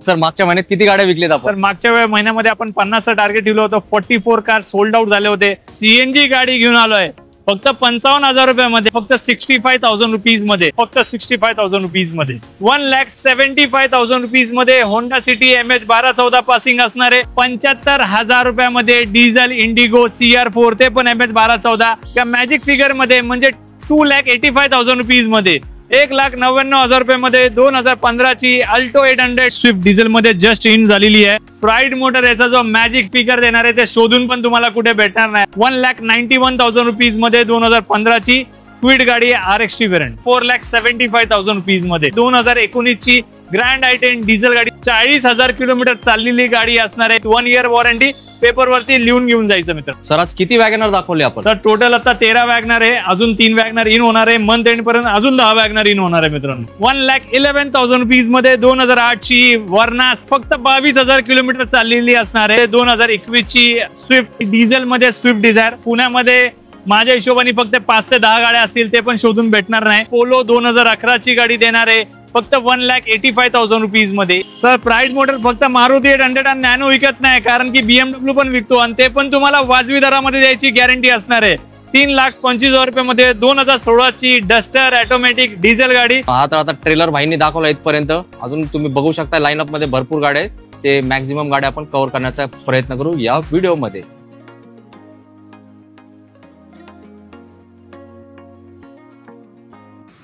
Sir मागच्या महिन्यात किती गाड्या विकल्यात आपण? तर मागच्या महिन्यामध्ये आपण 50चं टार्गेट ठेवलं होतं. 44 कार सोल्ड आउट झाले होते. सीएनजी गाडी घेऊन आलोय फक्त 55,000 रुपयामध्ये, फक्त 65,000 रुपीज मध्ये, फक्त 65,000 रुपीज मध्ये, 1,75,000 रुपीज मध्ये होंडा सिटी MH 1214 पासिंग असणारे 75,000 रुपयामध्ये डिझेल इंडिगो CR4 ते पण MH 1214 या मॅजिक फिगर मध्ये म्हणजे 2,85,000 रुपीज मध्ये, 1,99,000 रुपये मध्ये 2015 ची अल्टो 800 स्विफ्ट डिझेल मध्ये जस्ट इन झालेली आहे. प्राइड मोटर याचा जो मॅजिक फिगर देणार आहे ते शोधून पण तुम्हाला कुठे भेटणार नाही. 1,91,000 रुपीज मध्ये 2015 ची क्विड गाडी RXT व्हेरियंट, 4,75,000 रुपीज मध्ये 2019 ची ग्रँड i10 डिझेल गाडी, 40,000 किलोमीटर चाललेली गाडी असणार आहे. 1 इयर वॉरंटी, पेपर वरती लिहून घेऊन जायचं मित्र. सर आज किती वॅगनर दाखवले आपण? तर टोटल आता 13 वॅगनर आहे, अजून 3 वॅगनर इन होणार आहे. मंथ एंड पर्यंत अजून 10 वॅगनर इन होणार आहे मित्रांनो. 1,11,000 रुपीज मध्ये 2008 ची वर्ना फक्त 22,000 किलोमीटर चाललेली असणार आहे. 2021 ची स्विफ्ट डिझेल मध्ये स्विफ्ट डिझायर पुण्यामध्ये माझ्या हिशोबाने फक्त 5 ते 10 गाड्या असतील, ते पण शोधून भेटणार नाही. पोलो 2011 ची गाडी देणार आहे फक्त 1,85,000 रुपीज मध्ये. तर प्राइड मोटर फक्त मारुती 800 आणि नॅनो विकत नाही, कारण की BMW पण विकतो आणि ते पण तुम्हाला वाजवी दरामध्ये द्यायची गॅरंटी असणार आहे. 3,25,000 रुपये मध्ये 2016 ची डस्टर ऑटोमॅटिक डिझेल गाडी. आता ट्रेलर भाईंनी दाखवला इथपर्यंत, अजून तुम्ही बघू शकता लाईनअप मध्ये भरपूर गाड्या आहेत. ते मॅक्झिमम गाड्या आपण कव्हर करण्याचा प्रयत्न करू या व्हिडिओ मध्ये.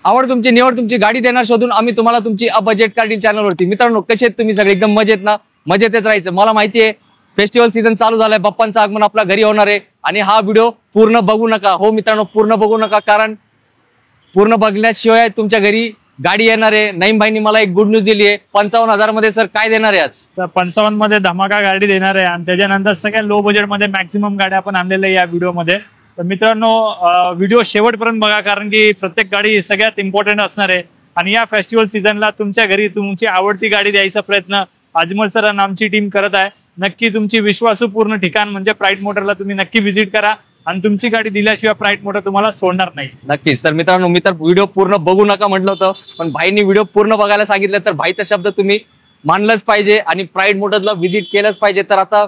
आवड तुमची, निवड तुमची, गाडी देणार शोधून आम्ही तुम्हाला तुमची बजेट कार्डिंग चॅनलवरती. मित्रांनो कसे आहेत तुम्ही सगळे? एकदम मजेत ना? मजेतच राहायचं. मला माहिती आहे फेस्टिवल सीझन चालू झालाय, बाप्पांचं आगमन आपल्या घरी होणार आहे आणि हा व्हिडिओ पूर्ण बघू नका. हो मित्रांनो पूर्ण बघू नका, कारण पूर्ण बघल्याशिवाय तुमच्या घरी गाडी येणार आहे. नईम भाईंनी मला एक गुड न्यूज दिली आहे. 55,000 मध्ये सर काय देणार आहे आज? तर 55 मध्ये धमाका गाडी देणार आहे आणि त्याच्यानंतर सगळ्या लो बजेट मध्ये मॅक्सिमम गाड्या आपण आणलेल्या या व्हिडिओ मध्ये. तर मित्रांनो व्हिडिओ शेवटपर्यंत बघा, कारण की प्रत्येक गाडी सगळ्यात इम्पॉर्टंट असणार आहे आणि या फेस्टिवल सीझनला तुमच्या घरी तुमची आवडती गाडी द्यायचा प्रयत्न अजमल सर आणि आमची टीम करत आहे. नक्की तुमची विश्वासूपूर्ण ठिकाण म्हणजे प्राइड मोटरला तुम्ही नक्की व्हिजिट करा आणि तुमची गाडी दिल्याशिवाय प्राइड मोटर तुम्हाला सोडणार नाही. नक्कीच. तर मित्रांनो मी तर व्हिडिओ पूर्ण बघू नका म्हटलं होतं, पण भाईंनी व्हिडिओ पूर्ण बघायला सांगितलं तर भाईचा शब्द तुम्ही मानलंच पाहिजे आणि प्राइड मोटरला व्हिजिट केलंच पाहिजे. तर आता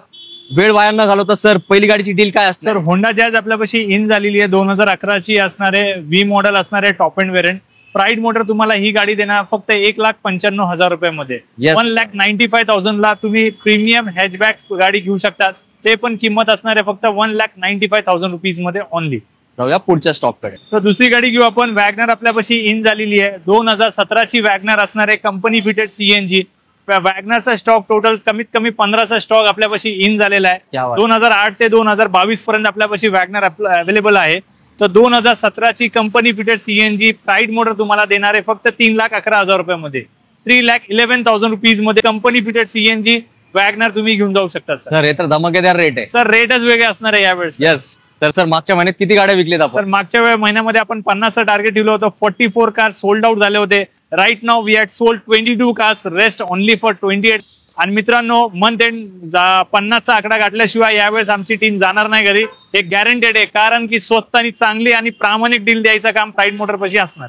वेळ वाया न घालवता सर पहिली गाडीची डील काय असणार? तर होंडा जॅज आपल्यापाशी इन झालेली आहे. 2011 ची असणारे V मॉडेल असणारे top end variant. Pride motor तुम्हाला ही गाडी देणार फक्त 1,95,000 रुपयामध्ये. 1,95,000 ला तुम्ही प्रीमियम हॅचबॅक गाडी घेऊ शकता. ते पण किंमत असणार आहे फक्त 1,95,000 रुपीज मध्ये ओनली. जाऊया पुढच्या स्टॉक कडे. तर दुसरी गाडी घेऊ आपण. वॅगनर आपल्यापाशी इन झालेली आहे. 2017 ची वॅगनर असणारे कंपनी फिटेड CNG. वॅगनरचा स्टॉक टोटल कमीत कमी 15चा स्टॉक आपल्यापाशी इन झालेला आहे. 2008 ते 2022 पर्यंत आपल्यापाशी वॅगनर अवेलेबल आहे. तर 2017 ची company fitted CNG pride motor तुम्हाला देणार आहे फक्त 3,11,000 रुपयामध्ये. 3,11,000 रुपीज मध्ये कंपनी फिटेड CNG वॅगनर तुम्ही घेऊन जाऊ शकता. सर हे तर धमाकेदार रेट आहे. सर रेटच वेगळे असणार आहे यावेळेस. येस. तर सर मागच्या महिन्यात किती गाड्या विकल्यात आपण? तर मागच्या महिन्यामध्ये आपण 50चं टार्गेट ठेवलं होतं. 44 कार सोल्ड आउट झाले होते. Right now we had sold 22 cars, rest only for 28. आणि मित्रांनो मंथ एंड 50चा आकडा गाठल्याशिवाय यावेळेस आमची टीम जाणार नाही घरी, हे गॅरंटेड आहे. कारण की स्वस्त आणि चांगली आणि प्रामाणिक डील द्यायचं काम प्राइड मोटर पाशी असणार.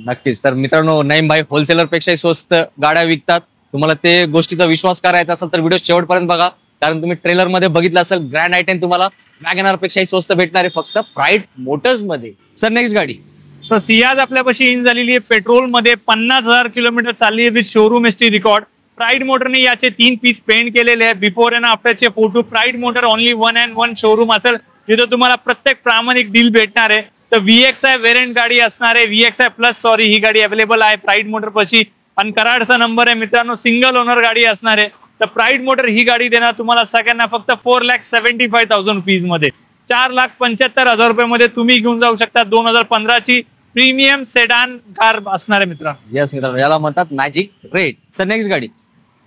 नक्कीच. तर मित्रांनो नईम भाई होलसेलर पेक्षा स्वस्त गाड्या विकतात. तुम्हाला ते गोष्टीचा विश्वास करायचा असेल तर व्हिडिओ शेवटपर्यंत बघा, कारण तुम्ही ट्रेलर मध्ये बघितलं असेल ग्रँड i10 तुम्हाला वॅगनर पेक्षाही स्वस्त भेटणार आहे फक्त प्राइड मोटर्स मध्ये. सर नेक्स्ट गाडी. सो सियाज आपल्यापाशी इन झालेली आहे. पेट्रोल मध्ये 50,000 किलोमीटर चालली आहे with showroom history record. Pride मोटरने याचे 3 पीस पेंट केलेले आहे. बिफोर अँड आफ्टरचे फोटो. Pride motor only 1 and 1 showroom असेल जिथे तुम्हाला प्रत्येक प्रामाणिक डील भेटणार आहे. तर VXI व्हेरियंट गाडी असणार आहे. VXI प्लस सॉरी ही गाडी अवेलेबल आहे प्राइड मोटर पाशी आणि कराडचा नंबर आहे मित्रांनो. सिंगल ओनर गाडी असणार आहे. तर प्राइड मोटर ही गाडी देणार तुम्हाला सगळ्यांना फक्त 4,75,000 रुपीज मध्ये. 4,75,000 रुपये मध्ये तुम्ही घेऊन जाऊ शकता 2015 ची प्रीमियम सेडान कार असणार आहे मित्रांनो. येस मित्रांनो याला म्हणतात मॅजिक रेट. सर नेक्स्ट गाडी.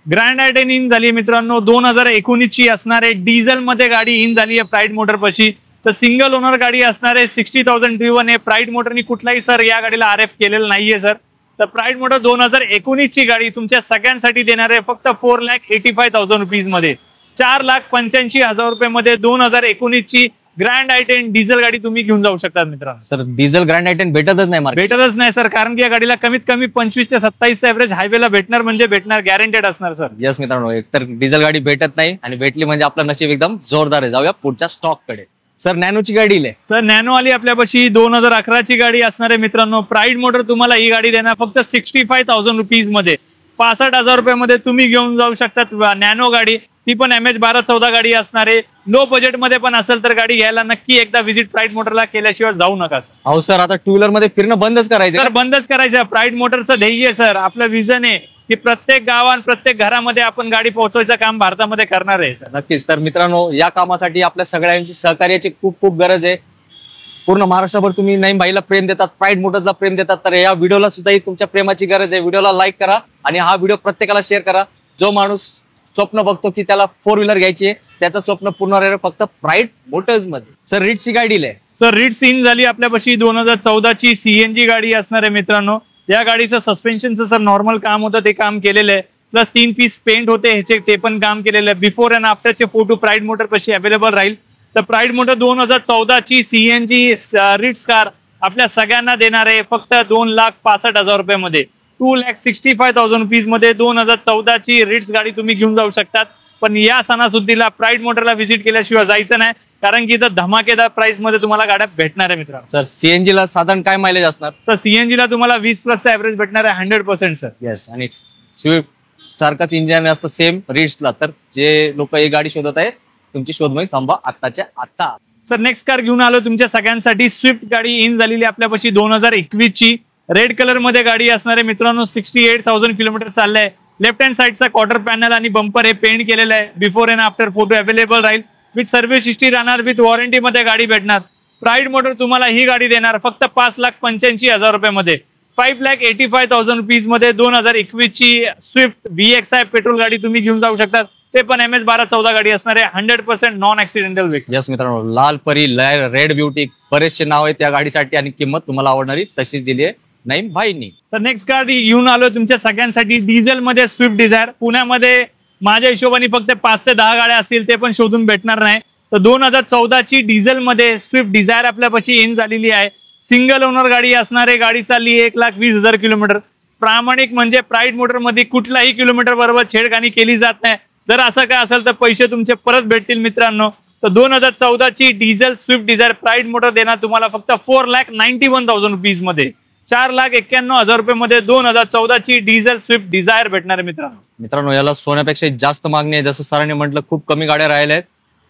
ग्रँड i10 इन झाली मित्रांनो. 2019 ची असणार आहे. डिझेल मध्ये गाडी इन झाली आहे प्राइड मोटर पाशी. तर सिंगल ओनर गाडी असणार आहे. 60,000 ड्रिव्हन आहे. प्राइड मोटरनी कुठलाही सर या गाडीला RF केलेलं नाहीये सर. तर प्राइड मोटर 2019 ची गाडी तुमच्या सगळ्यांसाठी देणार आहे फक्त 4,85,000 रुपीज मध्ये. 4,85,000 रुपये मध्ये 2019 ची ग्रँड i10 डिझेल गाडी तुम्ही घेऊन जाऊ शकता मित्रांनो. सर डिझेल ग्रँड i10 भेटतच नाही मार्केट. भेटतच नाही सर, कारण की या गाडीला कमीत कमी 25 ते 27 एव्हरेज हायवेला भेटणार म्हणजे भेटणार, गॅरंटेड असणार सर. यस मित्रांनो, एकतर डिझेल गाडी भेटत नाही आणि भेटली म्हणजे आपलं नशीब एकदम जोरदार आहे. जाऊया पुढच्या स्टॉक कडे. सर नॅनोची गाडी आहे. सर नॅनो आली आपल्यापाशी 2011 ची गाडी असणार आहे मित्रांनो. प्राईड मोटर तुम्हाला ही गाडी देणार फक्त 65,000 रुपीज मध्ये. 65,000 रुपयामध्ये तुम्ही घेऊन जाऊ शकतात नॅनो गाडी. ती पण MH1214 गाडी असणार आहे. लो बजेट मध्ये पण असेल तर गाडी घ्यायला नक्की एकदा व्हिजिट प्राईड मोटरला केल्याशिवाय जाऊ नका. हो सर, आता टू व्हीलर मध्ये फिरणं बंदच करायचं. सर बंदच करायचं. प्राईड मोटरचं ध्येय सर, आपलं विजन आहे की प्रत्येक गावात प्रत्येक घरामध्ये आपण गाडी पोहोचवायचं काम भारतामध्ये करणार आहे. नक्कीच. तर मित्रांनो, या कामासाठी आपल्या सगळ्यांची सहकार्याची खूप खूप गरज आहे. पूर्ण महाराष्ट्रभर तुम्ही नईम भाईला प्रेम देतात, प्राईड मोटर्सला प्रेम देतात, तर या व्हिडिओला सुद्धा ही तुमच्या प्रेमाची गरज आहे. व्हिडिओला लाईक करा आणि हा व्हिडिओ प्रत्येकाला शेअर करा. जो माणूस स्वप्न बघतो की त्याला 4 व्हीलर घ्यायची आहे, त्याचं स्वप्न पूर्ण होणार फक्त प्राईड मोटर्स मध्ये. सर रिट्सची गाडी आहे. सर रिट्स इन झाली आपल्यापाशी 2014 ची CNG गाडी असणार आहे मित्रांनो. या गाडीचं सस्पेन्शनचं सर नॉर्मल काम होतं ते काम केलेलं आहे, प्लस 3 पीस पेंट होते ह्याचे ते पण काम केलेलं आहे. बिफोर अँड आफ्टरचे फोटो प्राईड मोटर पाशी अवेलेबल राहील. तर प्राईड मोटर 2014 ची CNG रिट्स कार आपल्या सगळ्यांना देणार आहे फक्त 2,65,000 रुपयामध्ये. 2,65,000 रुपीज मध्ये 2014 ची रिट्स गाडी तुम्ही घेऊन जाऊ शकतात. पण या सणासुद्दीला प्राईड मोटरला व्हिजिट केल्याशिवाय जायचं नाही, कारण की इथं धमाकेदार प्राइस मध्ये तुम्हाला गाड्या भेटणार आहे मित्रांनो. सर CNG ला साधारण काय मायलेज असणार? तर CNG ला तुम्हाला 20+ ॲव्हरेज भेटणार आहे 100% सर. येस, आणि स्विफ्ट सारखाच इंजिन असतं सेम रिट्सला. तर जे लोक ही गाडी शोधत आहेत, तुमची शोधमोहीम थांबा आत्ताच्या आत्ता. सर नेक्स्ट कार घेऊन आलो तुमच्या सगळ्यांसाठी. स्विफ्ट गाडी इन झालेली आपल्यापाशी 2021 ची. रेड कलर मध्ये गाडी असणार आहे मित्रांनो. 68,000 किलोमीटर चाललंय. लेफ्ट हँड साईडचा क्वार्टर पॅनल आणि बंपर हे पेंट केलेलं आहे. Before and after photo available राहील. विथ सर्व्हिस हिस्ट्री राहणार, विथ वॉरंटी मध्ये गाडी भेटणार. प्राईड मोटर तुम्हाला ही गाडी देणार फक्त 5,85,000 रुपयामध्ये. 5,85,000 रुपीज मध्ये 2021 ची स्विफ्ट VXI पेट्रोल गाडी तुम्ही घेऊन जाऊ शकता. ते पण MH1214 गाडी असणार आहे. 100% नॉन ऍक्सिडेंटल व्हेकल. यस मित्रांनो, लाल परी, रेड ब्युटी, बरेचसे नाव आहे त्या गाडीसाठी आणि किंमत तुम्हाला आवडणारी तशीच दिली आहे नईम भाईंनी. तर नेक्स्ट गाडी घेऊन आलो तुमच्या सगळ्यांसाठी. डिझेल मध्ये स्विफ्ट डिझायर. पुण्यामध्ये माझ्या हिशोबाने फक्त 5 ते 10 गाड्या असतील, ते पण शोधून भेटणार नाही. तर 2014 ची डिझेल मध्ये स्विफ्ट डिझायर आपल्यापाशी इन झालेली आहे. सिंगल ओनर गाडी असणार आहे. गाडी चालली 1,20,000 किलोमीटर. प्रामाणिक म्हणजे प्राईड मोटर मध्ये कुठलाही किलोमीटर बरोबर छेडखानी केली जात नाही. जर असं काय असेल तर पैसे तुमचे परत भेटतील मित्रांनो. तर 2014 ची diesel Swift Dzire Pride Motor देणार तुम्हाला फक्त 4,91,000 रुपीज मध्ये. 4,91,000 रुपये 2014 ची डिझेल स्विफ्ट डिझायर भेटणार आहे मित्रांनो. मित्रांनो, याला सोन्यापेक्षा जास्त मागणी आहे. जसं सरांनी म्हटलं खूप कमी गाड्या राहिल्या आहेत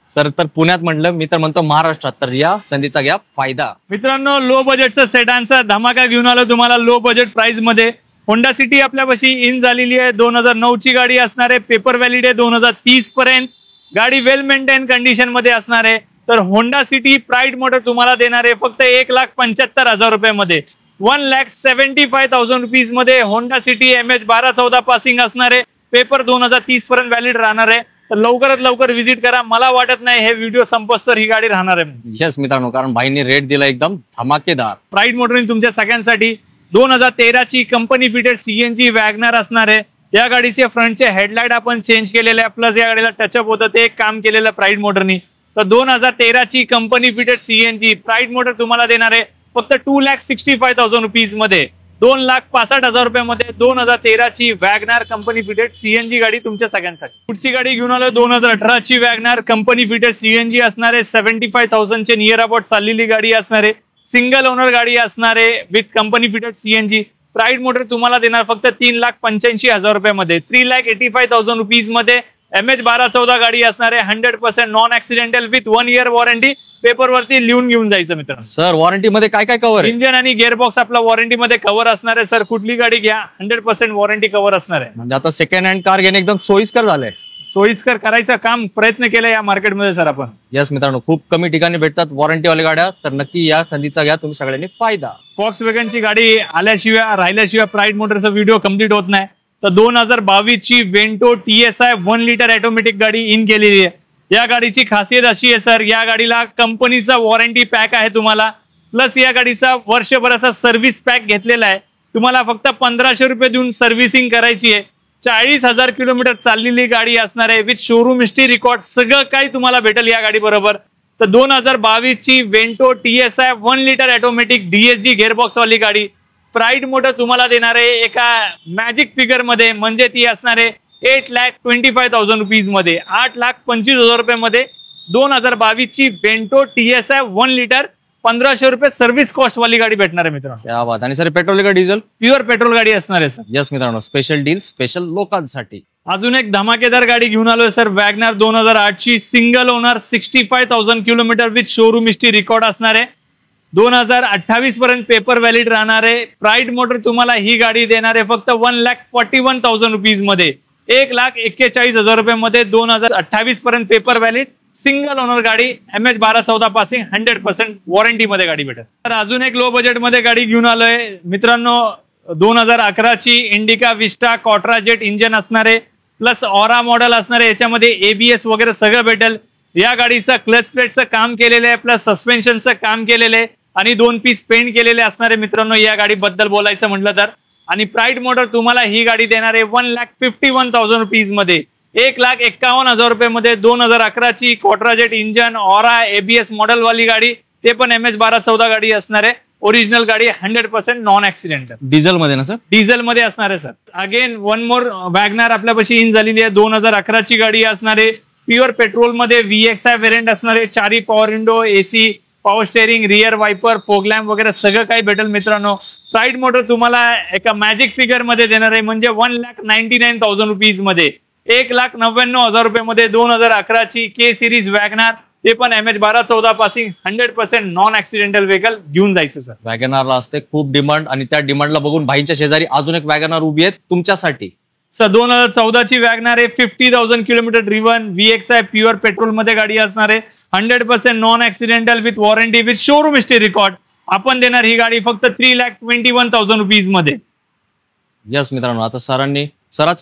सर. तर पुण्यात म्हटलं, मी तर म्हणतो महाराष्ट्रात. तर या संधीचा घ्या फायदा. मित्रांनो, लो बजेटचा सेडानचा धमाका घेऊन आलो तुम्हाला लो बजेट प्राइस मध्ये. होंडा सिटी आपल्यापाशी इन झालेली आहे. 2009 ची गाडी असणार आहे. पेपर व्हॅलिड आहे 2030 पर्यंत. गाडी वेल मेंटेन कंडिशन मध्ये असणार आहे. तर होंडा सिटी प्राईड मोटर तुम्हाला देणार आहे फक्त 1,75,000 रुपयामध्ये. 1,75,000 रुपीज मध्ये होंडा सिटी MH1214 पासिंग असणार आहे. पेपर 2030 पर्यंत व्हॅलिड राहणार आहे. तर लवकरात लवकर व्हिजिट करा. मला वाटत नाही हे व्हिडिओ संपस्तोवर ही गाडी राहणार आहे. यस मित्रांनो, कारण भाईंनी रेट दिला एकदम धमाकेदार. प्राईड मोटरने तुमच्या सगळ्यांसाठी 2013 ची कंपनी फिटेड CNG वॅगनर असणार आहे. या गाडीचे फ्रंटचे हेडलाइट आपण चेंज केलेले आहे, प्लस या गाडीला टचअप होतं ते एक काम केलेलं प्राईड मोटरनी. तर 2013 ची company fitted CNG pride motor तुम्हाला देणार आहे फक्त 2,65,000 रुपीज मध्ये. 2,65,000 रुपयामध्ये 2013 ची वॅगनार कंपनी फिटेड CNG गाडी तुमच्या सगळ्यांसाठी. पुढची गाडी घेऊन आलो 2018 ची वॅगनार कंपनी फिटेड CNG असणार आहे. 75,000 चे नियर अबाउट चाललेली गाडी असणार आहे. सिंगल ओनर गाडी असणार आहे with company fitted CNG. Pride motor तुम्हाला देणार फक्त 3,85,000 रुपयामध्ये. 3,85,000 रुपीज मध्ये MH1214 गाडी असणार आहे. 100% non accidental with 1 year warranty. Paper वरती लिहून घेऊन जायचं मित्रांनो. सर वॉरंटी मध्ये काय काय कव्हर? इंजन आणि गिअरबॉक्स आपला वॉरंटी मध्ये कव्हर असणार आहे. सर कुठली गाडी घ्या 100% वॉरंटी कव्हर असणार आहे. म्हणजे आता सेकंड हँड कार घेणे एकदम सोयीस्कर झालंय. सोयीस्कर करायचं काम प्रयत्न केला या मार्केटमध्ये सर आपण. यस मित्रांनो, खूप कमी ठिकाणी भेटतात वॉरंटी वाले गाड्या. तर नक्की या संधीचा घ्या तुम्ही सगळ्यांनी फायदा. Volkswagen ची गाडी आल्याशिवाय राहिल्याशिवाय प्राईड मोटरचा व्हिडिओ कम्प्लीट होत नाही. तर 2022 ची वेंटो TSI 1 लिटर ऑटोमॅटिक गाडी इन केलेली आहे. या गाडीची खासियत अशी आहे सर, या गाडीला कंपनीचा वॉरंटी पॅक आहे तुम्हाला, प्लस या गाडीचा वर्षभराचा सर्व्हिस पॅक घेतलेला आहे. तुम्हाला फक्त 1,500 रुपये देऊन सर्व्हिसिंग करायची आहे. 40,000 किलोमीटर चाललेली गाडी असणार आहे विथ शोरूम हिस्ट्री रेकॉर्ड. सगळं काही तुम्हाला भेटेल या गाडी बरोबर. तर 2022 ची Vento TSI 1 litre automatic DSG gearbox वाली गाडी प्राईड मोटर तुम्हाला देणार आहे एका मॅजिक फिगर मध्ये, म्हणजे ती असणार आहे 8,25,000 रुपीज मध्ये, 8,25,000 रुपये मध्ये 2022 ची वेंटो TSI 1 लिटर 1500 रुपये सर्व्हिस कॉस्ट वाली गाडी भेटणार आहे मित्रांनो. क्या बात. आणि सर पेट्रोल का डिझेल? प्युअर पेट्रोल गाडी असणार आहे सर. यस मित्रांनो, स्पेशल डील स्पेशल लोकांसाठी. अजून एक धमाकेदार गाडी घेऊन आलोय सर, वॅगनार 2008 ची single owner 65,000 kilometre with showroom history record असणार आहे. 2028 पर्यंत पेपर व्हॅलिड राहणार आहे. प्राईड मोटर तुम्हाला ही गाडी देणार आहे फक्त 1,41,000 रुपीज मध्ये, 1,41,000 रुपये मध्ये 2028 पर्यंत पेपर व्हॅलिड सिंगल ओनर गाडी MH1214 पासिंग 100% वॉरंटी मध्ये गाडी भेटेल. तर अजून एक लो बजेट मध्ये गाडी घेऊन आलोय मित्रांनो, 2011 ची इंडिका विस्टा कॉट्रा जेट इंजन असणार आहे, प्लस ऑरा मॉडेल असणार आहे. याच्यामध्ये ABS वगैरे सगळं भेटेल. या गाडीचं क्लच प्लेटचं काम केलेलं आहे, प्लस सस्पेन्शनचं काम केलेलं आहे आणि 2 पीस पेंट केलेले असणार आहे मित्रांनो या गाडीबद्दल बोलायचं म्हटलं तर. आणि प्राईड मोटर तुम्हाला ही गाडी देणार आहे 1,51,000 रुपीज मध्ये, 1,51,000 रुपये मध्ये 2011 ची कॉट्रा जेट इंजन ऑरा ABS मॉडेल वाली गाडी, ते पण MH1214 गाडी असणार आहे. ओरिजिनल गाडी 100% नॉन ऍक्सिडेंटल. डिझेल मध्ये ना सर? डिझेल मध्ये असणार आहे sir. Again one more WagonR आपल्यापाशी इन झालेली आहे, 2011 ची गाडी असणार आहे. प्युअर पेट्रोल मध्ये VXI व्हेरियंट असणार आहे. 4 power window, AC, power steering, rear wiper, fog lamp वगैरे सगळं काही भेटेल मित्रांनो. साईड मोटर तुम्हाला एका मॅजिक फिगर मध्ये देणार आहे, म्हणजे 1,99,000 रुपीज मध्ये, 1,99,000 रुपये मध्ये 2011 ची K सिरीज वॅगनार, ते पण MH1214 passing 100% non accidental vehicle घेऊन जायचं सर. वॅगनारला असते खूप डिमांड आणि त्या डिमांडला बघून भाईंच्या शेजारी अजून एक वॅगनार उभी आहे तुमच्यासाठी. सर 2014 ची वॅगनार आहे, 50,000 kilometre driven, VXI pure petrol मध्ये गाडी असणार आहे, 100% non accidental with warranty with showroom history record. आपण देणार ही गाडी फक्त 3,21,000 रुपीज मध्ये. यस मित्रांनो, आता सरांनी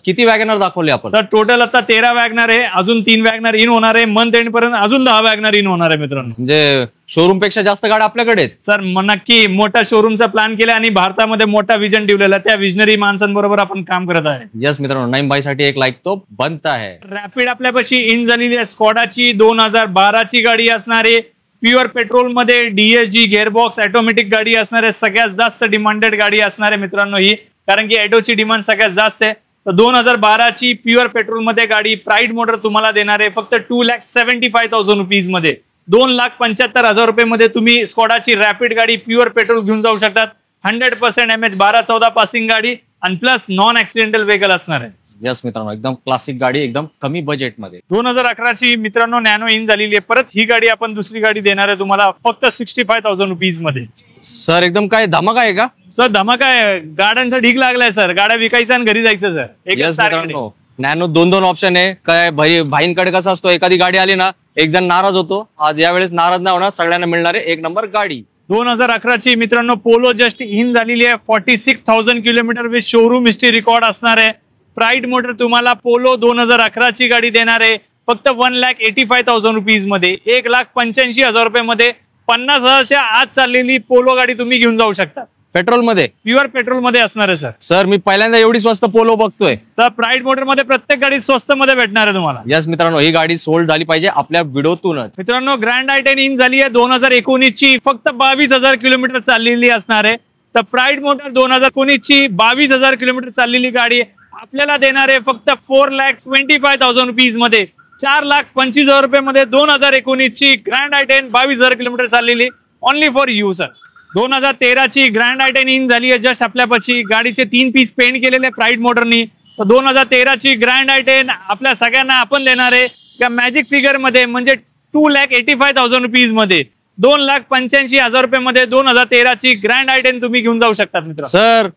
किती वॅगनार दाखवले आपण? सर टोटल आता 13 वॅगनार आहे, अजून 3 वॅगनार इन होणार आहे. मंथ एंड पर्यंत अजून 10 वॅगनार इन होणार आहे मित्रांनो. म्हणजे शोरूम पेक्षा जास्त गाड्या आपल्याकडे आहेत सर. नक्की मोठा शोरूमचा प्लॅन केला आणि भारतामध्ये मोठा विजन ठेवलेला, त्या विजनरी माणसांबरोबर आपण काम करत आहे. यस मित्रांनो, नाईम बाई साठी एक लाईक तो बनता है. रॅपिड आपल्यापाशी इन झालेली आहे, स्कॉडाची 2012 ची गाडी असणार आहे. प्युअर पेट्रोल मध्ये DSG गेअरबॉक्स ऑटोमॅटिक गाडी असणार आहे. सगळ्यात जास्त डिमांडेड गाडी असणार आहे मित्रांनो ही, कारण की ऑटोची डिमांड सगळ्यात जास्त आहे. तर 2012 ची प्युअर पेट्रोल मध्ये गाडी प्राईड मोटर तुम्हाला देणार आहे फक्त 2,75,000 रुपीज मध्ये, 2,75,000 रुपये मध्ये तुम्ही स्कॉडाची रॅपिड गाडी प्युअर पेट्रोल घेऊन जाऊ शकतात. 100% MH1214 पासिंग गाडी आणि प्लस नॉन ऍक्सिडेंटल व्हेकल असणार आहे. यस मित्रांनो, एकदम क्लासिक गाडी, एकदम कमी बजेट मध्ये. 2011 ची मित्रांनो नॅनो इन झालेली आहे. परत ही गाडी आपण दुसरी गाडी देणार आहे तुम्हाला फक्त 65,000 रुपीज मध्ये. सर एकदम काय धमाका आहे का? सर धमाका आहे, गाड्यांचा ढीग लागलाय सर, गाड्या विकायचा आणि घरी जायचं सर. यस मित्रांनो, नॅनो 2 ऑप्शन आहे. काय भाईंकडे कसं असतो, एखादी गाडी आली ना एक जण नाराज होतो, आज यावेळेस नाराज नाही होणार, सगळ्यांना मिळणार आहे 1 नंबर गाडी. 2011 ची मित्रांनो पोलो जस्ट इन झालेली आहे, 46,000 kilometre with showroom history record असणार आहे. प्राईड मोटर तुम्हाला पोलो 2011 ची गाडी देणार आहे फक्त 1,85,000 रुपीज मध्ये, 1,85,000 रुपये मध्ये 50,000च्या आत चाललेली पोलो गाडी तुम्ही घेऊन जाऊ शकता. पेट्रोल मध्ये, प्युअर पेट्रोल मध्ये असणार आहे सर. सर मी पहिल्यांदा एवढी स्वस्त पोलो बघतोय. तर प्राईड मोटर मध्ये प्रत्येक गाडी स्वस्त मध्ये भेटणार आहे तुम्हाला. यस मित्रांनो, ही गाडी सोल्ड झाली पाहिजे आपल्या व्हिडिओतूनच. मित्रांनो ग्रँड i10 इन झाली आहे 2019 ची, फक्त 22,000 किलोमीटर चाललेली असणार आहे. तर प्राईड मोटर 2019 ची 22,000 किलोमीटर चाललेली गाडी आपल्याला देणार आहे फक्त 4,25,000 रुपीज मध्ये, 4,25,000 रुपये मध्ये 2019 ची ग्रँड i10 22,000 किलोमीटर चाललेली, ओनली फॉर यू सर. 2013 ची ग्रँड i10 इन झाली आहे जस्ट आपल्यापाशी, गाडीचे 3 पीस पेंट केलेले प्राईड मोटरनी. तर 2013 ची ग्रँड i10 आपल्या सगळ्यांना आपण देणार आहे त्या मॅजिक फिगर मध्ये, म्हणजे 2,85,000 रुपीज मध्ये, 2,85,000 रुपये मध्ये 2013 ची ग्रँड i10 तुम्ही घेऊन जाऊ शकता मित्र. सर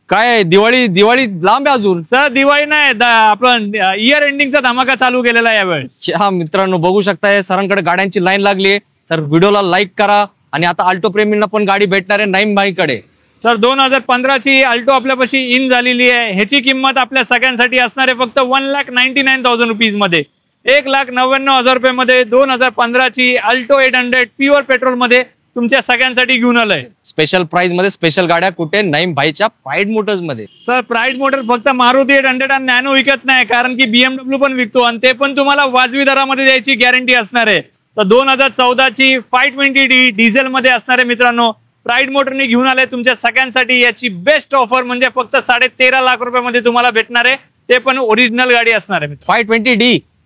काय दिवाळी लांब आहे अजून? सर दिवाळी नाही, आपण इयर एंडिंगचा धमाका चालू केलेला आहे यावेळेस. हा मित्रांनो बघू शकताय, सरांकडे गाड्यांची लाईन लागली आहे, तर व्हिडिओला लाईक करा. आणि आता अल्टो प्रेमींना पण गाडी भेटणार आहे नाईम बाईकडे. सर 2015 ची अल्टो आपल्यापाशी इन झालेली आहे, ह्याची किंमत आपल्या सगळ्यांसाठी असणार आहे फक्त 1,99,000 रुपीज मध्ये, 1,99,000 रुपये मध्ये 2015 ची अल्टो 800 प्युअर पेट्रोल मध्ये तुमच्या सगळ्यांसाठी घेऊन आलोय. स्पेशल प्राइस मध्ये स्पेशल गाड्या कुठे? नाईम भाईच्या प्राईड मोटर्स मध्ये. सर प्राईड मोटर फक्त मारुती 800 आणि नॅनो विकत नाही, कारण की BMW पण विकतो आणि ते पण तुम्हाला वाजवी दरामध्ये द्यायची गॅरंटी असणार आहे. तर 2014ची 520D डिझेल मध्ये असणारे मित्रांनो प्राईड मोटरने घेऊन आले तुमच्या सगळ्यांसाठी याची बेस्ट ऑफर म्हणजे फक्त 13.5 लाख रुपयामध्ये तुम्हाला भेटणार आहे, ते पण ओरिजिनल गाडी असणार आहे.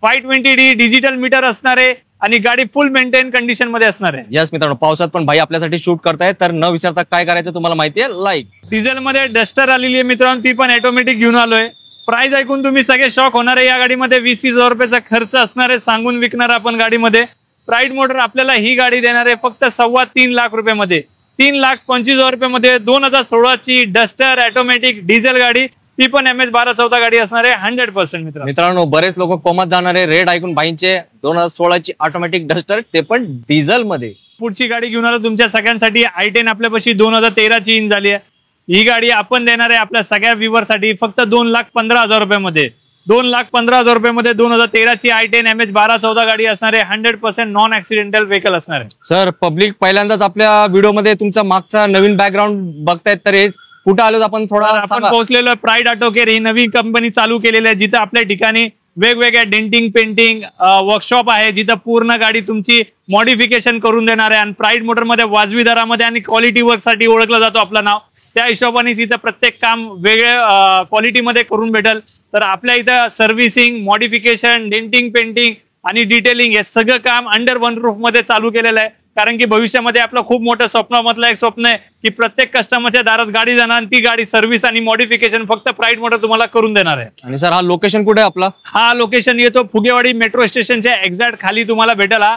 520D डिजिटल मीटर असणार आहे आणि गाडी फुल मेंटेन कंडिशन मध्ये असणार आहे. यस मित्रांनो, पावसात पण भाई आपल्यासाठी शूट करतायत, तर न विचारता काय करायचं तुम्हाला माहिती आहे. लाईक डिझेल मध्ये डस्टर आलेली आहे मित्रांनो, ती पण ऑटोमॅटिक घेऊन आलोय. प्राइस ऐकून तुम्ही सगळे शॉक होणार आहे. या गाडीमध्ये 20-30 हजार रुपयाचा खर्च असणार आहे, सांगून विकणार आपण गाडीमध्ये. प्राईड मोटर आपल्याला ही गाडी देणार आहे फक्त 3.25 लाख रुपयामध्ये, 3,25,000 रुपयामध्ये. 2016ची डस्टर ऑटोमॅटिक डिझेल गाडी, ती पण MH1214 गाडी असणार आहे 100% मित्रांनो. बरेच लोक कोमात जाणार आहे रेट ऐकून भाईंचे. 2016ची ऑटोमॅटिक डस्टर, ते पण डिझेल मध्ये. पुढची गाडी घेऊन आलो तुमच्या सगळ्यांसाठी. i10 आपल्यापाशी 2013ची इंच झाली आहे. ही गाडी आपण देणार आहे आपल्या सगळ्या व्ह्यूअरसाठी फक्त 2,15,000 रुपयामध्ये. 2,15,000 रुपयामध्ये 2013ची i10 MH1214 गाडी असणार आहे. 100% नॉन ऍक्सिडेंटल व्हेकल असणार आहे. सर, पब्लिक पहिल्यांदाच आपल्या व्हिडिओमध्ये तुमचा मागचा नवीन बॅकग्राऊंड बघतायत, तर हे कुठे आलो आपण थोडा आपण पोहोचलेलो प्राईड ऑटो केअर ही नवीन कंपनी चालू केलेली आहे, जिथं आपल्या ठिकाणी वेगवेगळ्या डेंटिंग पेंटिंग वर्कशॉप आहे, जिथं पूर्ण गाडी तुमची मॉडिफिकेशन करून देणार आहे. आणि प्राईड मोटरमध्ये वाजवी दरामध्ये आणि क्वालिटी वर्क साठी ओळखलं जातो आपलं नाव. त्या हिशोबाने इथं प्रत्येक काम वेगळ्या क्वालिटीमध्ये करून भेटेल. तर आपल्या इथं सर्व्हिसिंग, मॉडिफिकेशन, डेंटिंग पेंटिंग आणि डिटेलिंग हे सगळं काम अंडर वन रूफ मध्ये चालू केलेलं आहे. कारण की भविष्यामध्ये आपलं खूप मोठं स्वप्नामधलं एक स्वप्न आहे की प्रत्येक कस्टमरच्या दारात गाडी जाणार आणि ती गाडी सर्व्हिस आणि मॉडिफिकेशन फक्त प्राईड मोटर तुम्हाला करून देणार आहे. आणि सर, हा लोकेशन कुठे आहे आपला? हा लोकेशन येतो फुगेवाडी मेट्रो स्टेशनच्या एक्झॅक्ट खाली तुम्हाला भेटेल. हा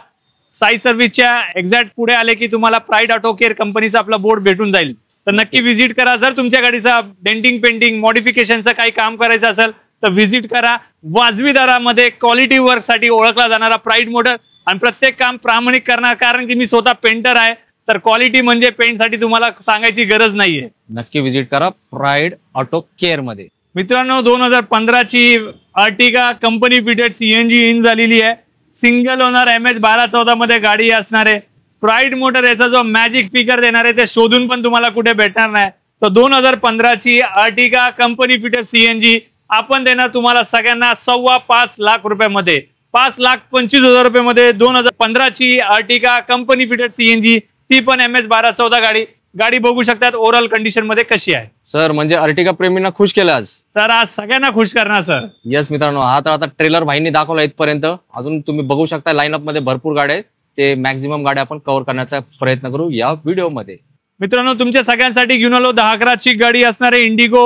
साई सर्व्हिसच्या एक्झॅक्ट पुढे आले की तुम्हाला प्राईड ऑटो केअर कंपनीचा आपला बोर्ड भेटून जाईल. तर नक्की व्हिजिट करा. जर तुमच्या गाडीचा डेंटिंग पेंटिंग मॉडिफिकेशनचं काही काम करायचं असेल तर व्हिजिट करा. वाजवी दरामध्ये क्वालिटी वर्क साठी ओळखला जाणारा प्राईड मोटर आणि प्रत्येक काम प्रामाणिक करणार. कारण की मी स्वतः पेंटर आहे, तर क्वालिटी म्हणजे पेंट साठी तुम्हाला सांगायची गरज नाहीये. नक्की व्हिजिट करा प्राईड ऑटो केअर मध्ये. मित्रांनो, 2015ची अर्टिगा कंपनी फिटेड CNG इंच झालेली आहे. सिंगल ओनर MH1214 मध्ये गाडी असणार आहे. प्राईड मोटर याचा जो मॅजिक फिगर देणार आहे ते शोधून पण तुम्हाला कुठे भेटणार नाही. तर 2015ची अर्टिगा कंपनी फिटेड CNG आपण देणार तुम्हाला सगळ्यांना 5.25 लाख रुपयामध्ये, 5,25,000 रुपयामध्ये. 2015ची अर्टिगा कंपनी फिटेड CNG, ती पण MH1214 गाडी बघू शकतात ओव्हरऑल कंडिशन मध्ये कशी आहे. सर, म्हणजे अर्टिगा प्रेमींना खुश केलं आज. सर, आज सगळ्यांना खुश करणार सर. यस मित्रांनो, हा तर आता ट्रेलर भाईंनी दाखवला इथपर्यंत. अजून तुम्ही बघू शकता लाईनअप मध्ये भरपूर गाड्या आहेत. ते मॅक्झिमम गाड्या आपण कव्हर करण्याचा प्रयत्न करू या व्हिडिओमध्ये. मित्रांनो, तुमच्या सगळ्यांसाठी घेऊन आलो 10-11ची गाडी असणार आहे. इंडिगो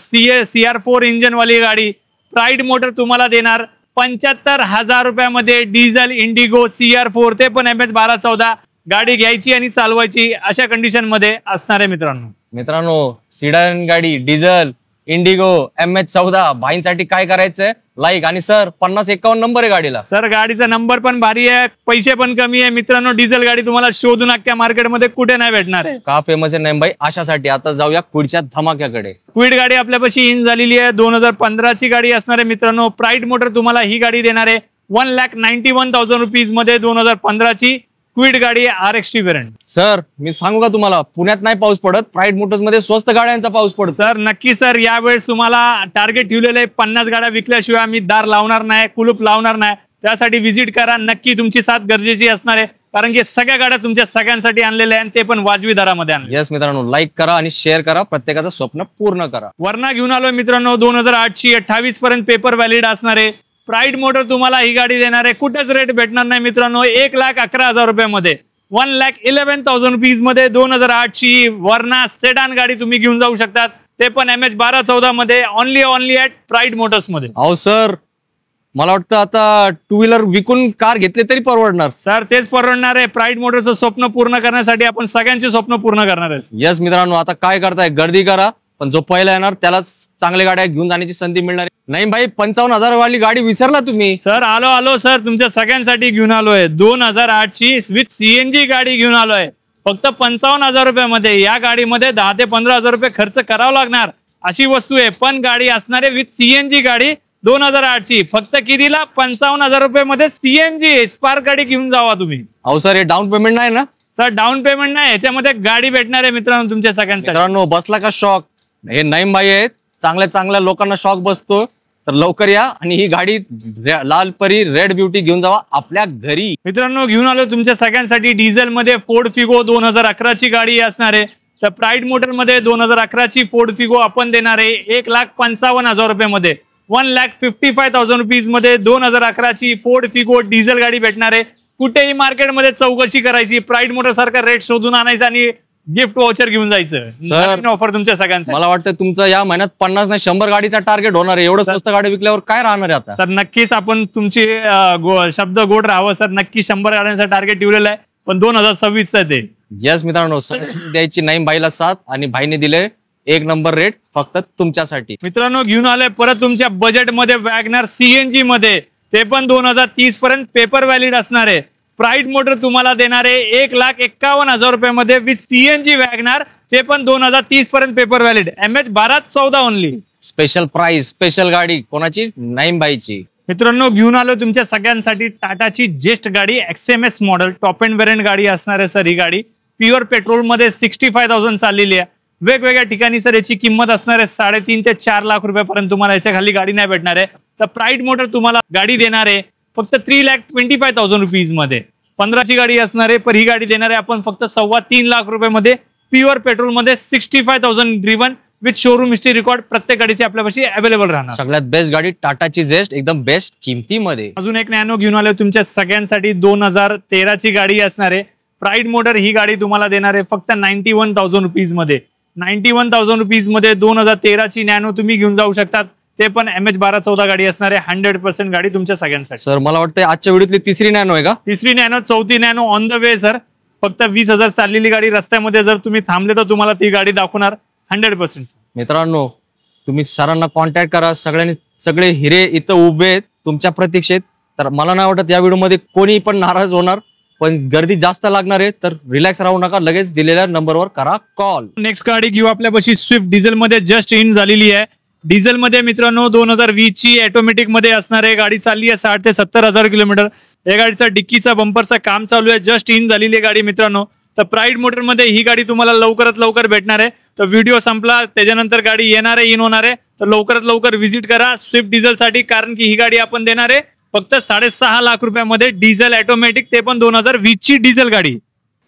CR4 इंजन वाली गाडी. प्राईड मोटर तुम्हाला देणार 75,000 रुपयामध्ये. डिझेल इंडिगो CR4, ते पण MH1214 गाडी घ्यायची आणि चालवायची अशा कंडिशन मध्ये असणार आहे. मित्रांनो, सिडान गाडी, डिझेल इंडिगो MH14 भाईंसाठी काय करायचंय? लाईक. आणि सर, 5051 नंबर आहे गाडीला. सर, गाडीचा नंबर पण भारी आहे, पैसे पण कमी आहे. मित्रांनो, डिझेल गाडी तुम्हाला शोधून अख्ख्या मार्केटमध्ये कुठे नाही भेटणार आहे. का फेमस आहे नाही भाई अशासाठी. आता जाऊया पुढच्या धमाक्याकडे. क्विड गाडी आपल्यापाशी इन झालेली आहे. 2015ची गाडी असणार आहे. मित्रांनो, प्राईड मोटर तुम्हाला ही गाडी देणार आहे 1,91,000 रुपीज मध्ये. 2015ची क्विड गाडी RXT व्हेरियंट. सर, मी सांगू का तुम्हाला, पुण्यात नाही पाऊस पडत, प्राईड मोटर्स मध्ये स्वस्त गाड्यांचा पाऊस पडतो. सर, नक्की सर. यावेळेस तुम्हाला टार्गेट ठेवलेलं आहे 50 गाड्या विकल्याशिवाय आम्ही दार लावणार नाही, कुलूप लावणार नाही. त्यासाठी व्हिजिट करा. नक्की तुमची साथ गरजेची असणार आहे, कारण की सगळ्या गाड्या तुमच्या सगळ्यांसाठी आणलेल्या आहेत, ते पण वाजवी दरामध्ये आणले. यस मित्रांनो, लाईक करा आणि शेअर करा. प्रत्येकाचं स्वप्न पूर्ण करा. वरना घेऊन आलोय मित्रांनो 2008ची 28 पर्यंत पेपर व्हॅलिड असणार आहे. प्राईड मोटर तुम्हाला ही गाडी देणार आहे. कुठेच रेट भेटणार नाही मित्रांनो. 1,11,000 रुपयामध्ये, 1,11,000 रुपीज मध्ये 2008ची वरना सेडान गाडी तुम्ही घेऊन जाऊ शकतात. ते पण MH1214 मध्ये. ओनली ऍट प्राईड मोटर्स मध्ये. अहो सर, मला वाटतं आता 2 व्हीलर विकून कार घेतले तरी परवडणार. सर, तेच परवडणार आहे. प्राईड मोटरचं स्वप्न पूर्ण करण्यासाठी आपण सगळ्यांचे स्वप्न पूर्ण करणार आहे. यस मित्रांनो, आता काय करताय, गर्दी करा, पण जो पहिला येणार त्यालाच चांगल्या गाड्या घेऊन जाण्याची संधी मिळणार. नाही भाई, 55,000 वाली गाडी विसरला तुम्ही. सर, आलो सर, तुमच्या सगळ्यांसाठी घेऊन आलोय 2008ची विथ CNG गाडी घेऊन आलोय फक्त 55,000 रुपयामध्ये. या गाडीमध्ये 10 ते 15,000 रुपये खर्च करावा लागणार अशी वस्तू आहे, पण गाडी असणार आहे विथ CNG गाडी 2008ची. फक्त कितीला? 55,000 रुपयामध्ये CNG स्पार्क गाडी घेऊन जावा तुम्ही. अहो सर, हे डाऊन पेमेंट नाही ना? सर, डाऊन पेमेंट नाही, याच्यामध्ये गाडी भेटणार आहे मित्रांनो तुमच्या सगळ्यांसाठी. मित्रांनो, बसला का शॉक? हे नईम भाई आहेत, चांगल्या लोकांना शॉक बसतो. तर लवकर या आणि ही गाडी लाल परी रेड ब्युटी घेऊन जावा आपल्या घरी. मित्रांनो, घेऊन आलो तुमच्या सगळ्यांसाठी डिझेल मध्ये फोर्ड फिगो 2011 ची गाडी असणार आहे. तर प्राईड मोटर मध्ये 2011 ची फोर्ड फिगो आपण देणार आहे 1,55,000 रुपयामध्ये. 1,55,000 रुपीज मध्ये 2011 ची फोर्ड फिगो डिझेल गाडी भेटणार आहे. कुठेही मार्केटमध्ये चौकशी करायची, प्राईड मोटर सारखा रेट शोधून आणायचा आणि गिफ्ट वाउचर घेऊन जायचं. सर, ऑफर तुमच्या सगळ्यांसाठी. मला वाटतं तुमचं या महिन्यात 50 नाही 100 गाडीचा टार्गेट होणार आहे. एवढं स्वस्त गाडी विकल्यावर काय राहणार आहे आता? सर नक्कीच आपण तुमची शब्द गोड राहावं सर. नक्की 100 गाड्यांचा टार्गेट ठेवलेला आहे, पण 2026 ते. यस मित्रांनो, द्यायची नाही बाईला साथ आणि भाईने दिले 1 नंबर रेट फक्त तुमच्यासाठी. मित्रांनो, घेऊन आलोय परत तुमच्या बजेटमध्ये वॅगनर सीएनजी मध्ये, ते पण 2030 पर्यंत पेपर व्हॅलिड असणार आहे. प्राईड मोटर तुम्हाला देणार आहे 1,51,000 रुपयामध्ये विथ सीएनजी वॅगनर, ते पण 2030 पर्यंत paper valid. MH1214 only. Special price, special गाडी कोणाची? नाईम बाईची. मित्रांनो, घेऊन आलो तुमच्या सगळ्यांसाठी टाटाची जेस्ट गाडी, XMS model, top end variant गाडी असणार आहे सर. ही गाडी प्युअर पेट्रोल मध्ये 65,000 चाललेली आहे. वेगवेगळ्या ठिकाणी सर याची किंमत असणार आहे 3.5 ते 4 लाख रुपयापर्यंत. तुम्हाला याच्या खाली गाडी नाही भेटणार आहे. तर प्राईड मोटर तुम्हाला गाडी देणार आहे फक्त 3,25,000 रुपीज मध्ये. 15ची गाडी असणार आहे, पण ही गाडी देणार आहे आपण फक्त 3.25 लाख रुपयामध्ये. प्युअर पेट्रोल मध्ये 65,000 driven with showroom history record. प्रत्येक गाडीची आपल्यापाशी अवेलेबल राहणार. सगळ्यात बेस्ट गाडी टाटाची जेस्ट, एकदम बेस्ट किमतीमध्ये. अजून एक नॅनो घेऊन आलो तुमच्या सगळ्यांसाठी. 2013ची गाडी असणार आहे. प्राईड मोटर ही गाडी तुम्हाला देणार आहे फक्त 91,000 रुपीज मध्ये. 91,000 रुपीज मध्ये 2013ची नॅनो तुम्ही घेऊन जाऊ शकतात. ते पण MH1214 गाडी असणार आहे. 100% गाडी तुमच्या सगळ्यांसाठी. सर मला वाटतं आजच्या व्हिडिओतली तिसरी नॅनो आहे का? तिसरी नॅनो, चौथी nano on the way sir. फक्त 20,000 चाललेली गाडी. रस्त्यामध्ये जर तुम्ही थांबले तर तुम्हाला ती गाडी दाखवणार 100%. मित्रांनो, तुम्ही सरांना कॉन्टॅक्ट करा. सगळे हिरे इथं उभे आहेत तुमच्या प्रतीक्षेत. तर मला नाही वाटत या व्हिडिओमध्ये कोणी पण नाराज होणार, पण गर्दी जास्त लागणार आहे. तर रिलॅक्स राहू नका, लगेच दिलेल्या नंबरवर करा कॉल. नेक्स्ट गाडी घेऊ आपल्यापाशी स्विफ्ट डिझेल मध्ये जस्ट इन झालेली आहे. डिझेल मध्ये मित्रांनो 2020 ची ऑटोमॅटिक मध्ये असणार आहे. गाडी चालली आहे 60 ते 70,000 किलोमीटर. या गाडीचा डिक्कीचा बंपरचा काम चालू आहे. जस्ट इन झालेली आहे गाडी मित्रांनो. तर प्राईड मोटर मध्ये ही गाडी तुम्हाला लवकरात लवकर भेटणार आहे. तर व्हिडिओ संपला त्याच्यानंतर गाडी येणार आहे, इन होणार आहे. तर लवकरात लवकर व्हिजिट करा स्विफ्ट डिझेल साठी, कारण की ही गाडी आपण देणार आहे फक्त 6.5 लाख रुपयामध्ये. डिझेल ऑटोमॅटिक, ते पण 2020 ची डिझेल गाडी.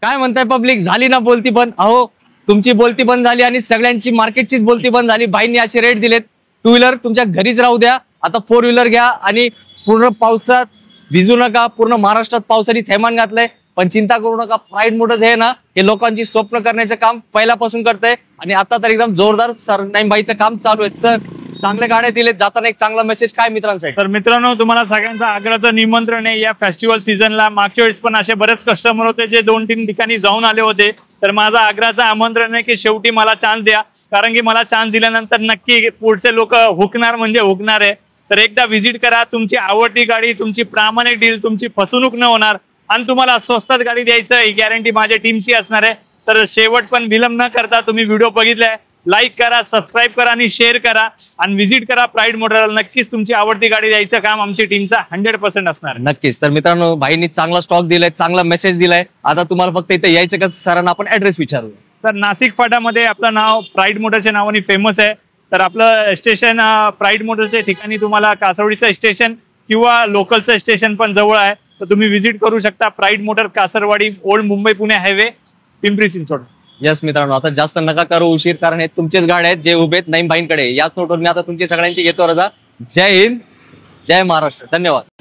काय म्हणताय पब्लिक? झाली ना बोलती बंद? अहो, तुमची बोलती बंद झाली आणि सगळ्यांची मार्केटचीच बोलती बंद झाली. भाईंनी असे रेट दिलेत. 2 व्हीलर तुमच्या घरीच राहू द्या. आता 4 व्हीलर घ्या आणि पूर्ण पावसात भिजू नका. पूर्ण महाराष्ट्रात पावसाने थैमान घातलंय, पण चिंता करू नका. प्राईड मोटर्स हे ना, हे लोकांची स्वप्न करण्याचं काम पहिल्यापासून करतंय आणि आता तर एकदम जोरदार नाईम बाईचं काम चालू आहे. सर, चांगल्या गाड्या दिलेत. जाताना एक चांगला मेसेज काय मित्रांसाठी? तर मित्रांनो, तुम्हाला सगळ्यांचं आग्रहाचं निमंत्रण आहे या फेस्टिवल सीझनला. मागच्या वेळेस पण असे बरेच कस्टमर होते जे 2-3 ठिकाणी जाऊन आले होते. तर माझं आग्रहाचं आमंत्रण आहे की शेवटी मला चान्स द्या, कारण की मला चान्स दिल्यानंतर नक्की पुढचे लोक हुकणार म्हणजे हुकणार आहे. तर एकदा व्हिजिट करा. तुमची आवडती गाडी, तुमची प्रामाणिक डील, तुमची फसवणूक न होणार आणि तुम्हाला स्वस्तात गाडी द्यायचं ही गॅरंटी माझ्या टीमची असणार आहे. तर शेवट पण विलंब न करता तुम्ही व्हिडिओ बघितलाय, लाईक करा, सबस्क्राईब करा आणि शेअर करा आणि व्हिजिट करा प्राईड मोटरला. नक्कीच तुमची आवडती गाडी द्यायचं काम आमची टीमचा 100% असणार आहे. नक्कीच. तर मित्रांनो, भाईंनी चांगला स्टॉक दिलाय, चांगला मेसेज दिलाय. आता तुम्हाला फक्त इथे यायचं का? सरांना आपण ऍड्रेस विचारू. तर नाशिक फाट्यामध्ये आपलं नाव प्राईड मोटरच्या नावाने फेमस आहे. तर आपलं स्टेशन प्राईड मोटरच्या ठिकाणी तुम्हाला कासरवाडीचं स्टेशन किंवा लोकलचं स्टेशन पण जवळ आहे. तर तुम्ही व्हिजिट करू शकता. Pride motor, Kasarwadi, old Mumbai Pune highway, Pimpri Chinchwad. Yes मित्रांनो, आता जास्त नका करू उशीर, कारण हे तुमचेच गाड्या आहेत जे उभे आहेत नाईम बाईंकडे. याच नोटवर मी आता तुमची सगळ्यांची घेतो रजा. जय हिंद, जय महाराष्ट्र. धन्यवाद.